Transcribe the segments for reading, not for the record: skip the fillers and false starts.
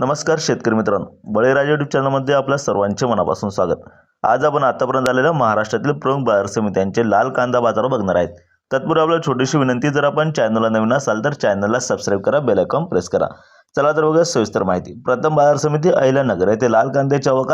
नमस्कार शेतकरी मित्रांनो, बळीराजा यूट्यूब चॅनलमध्ये आपल्या सर्वांचे मनापासून स्वागत। आज आपण आतापर्यंत आलेल्या महाराष्ट्रातील प्रमुख बाजार समित्यांचे लाल कांदा बाजार बघणार आहेत। तत्पूर्वी आपल्याला छोटीशी विनंती, जर आपण चॅनलला नवीन असाल तर चॅनलला सबस्क्राइब करा, बेल आयकॉन प्रेस करा। चला तर बघूया सविस्तर माहिती। प्रथम बाजार समिती अहिल्यानगर येथे लाल कांद्याची आवक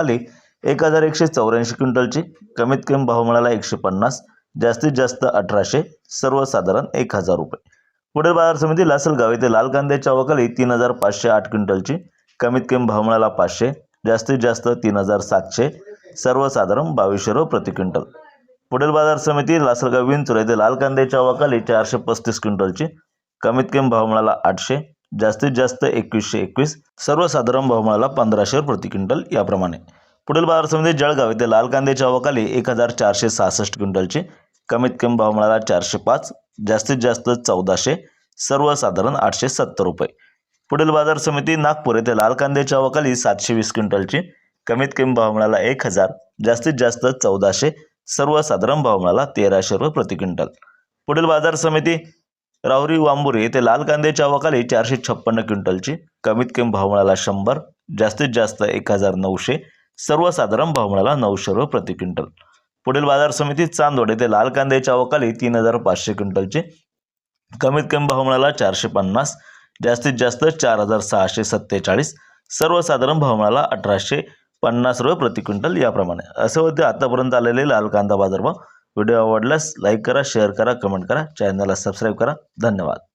1184 क्विंटलची, कमीत कमी भाव मिळाला 150, जास्तीत जास्त 1800, सर्वसाधारण 1000 रुपये। पुढील बाजार समिती लासलगाव येथे लाल कांद्याची आवक 3508 क्विंटलची, कमीत कमी भाव मिळाला 500, जास्तीत जास्त 3700, सर्वसाधारण 2200 रुपये प्रति क्विंटल। पुढील बाजार समिती लासलगाव विंचूर येथे लाल कांद्याची आवक 435 क्विंटलची, कमीत कमी भाव मिळाला 800, जास्तीत जास्त 2121, सर्वसाधारण भाव मिळाला 1500 प्रति क्विंटल याप्रमाणे। पुढील बाजार समिती जळगाव येथे लाल कांद्याची आवक 1466 क्विंटलची, कमीत कमी भाव मिळाला 405, जास्तीत जास्त 1400, सर्वसाधारण 870 रुपये। पुढील बाजार समिती नागपूर येथे लाल कांद्याची आवक 720 क्विंटलची, कमीत कमी भाव मिळाला 1000, जास्तीत जास्त 1400, सर्वसाधारण भाव मिळाला 1300 रुपये प्रति क्विंटल। पुढील बाजार समिती राहुरी वांबुरी येथे लाल कांद्याची आवक 456 क्विंटलची, कमीत कमी भाव मिळाला 100, जास्तीत जास्त 1900, सर्वसाधारण भाव मिळाला 900 रुपये प्रति क्विंटल। पुढील बाजार समिती चांदवड येथे लाल कांद्याची आवक 3500 क्विंटलची, कमीत कमी भाव मिळाला 450, जास्तीत जास्त 4647, सर्वसाधारण भाव मिळाला 1850 रुपये प्रति क्विंटल याप्रमाणे। असे होते आतापर्यंत आलेले लाल कांदा बाजारभाव। व्हिडिओ आवडल्यास लाईक करा, शेअर करा, कमेंट करा, चॅनलला सबस्क्राइब करा। धन्यवाद।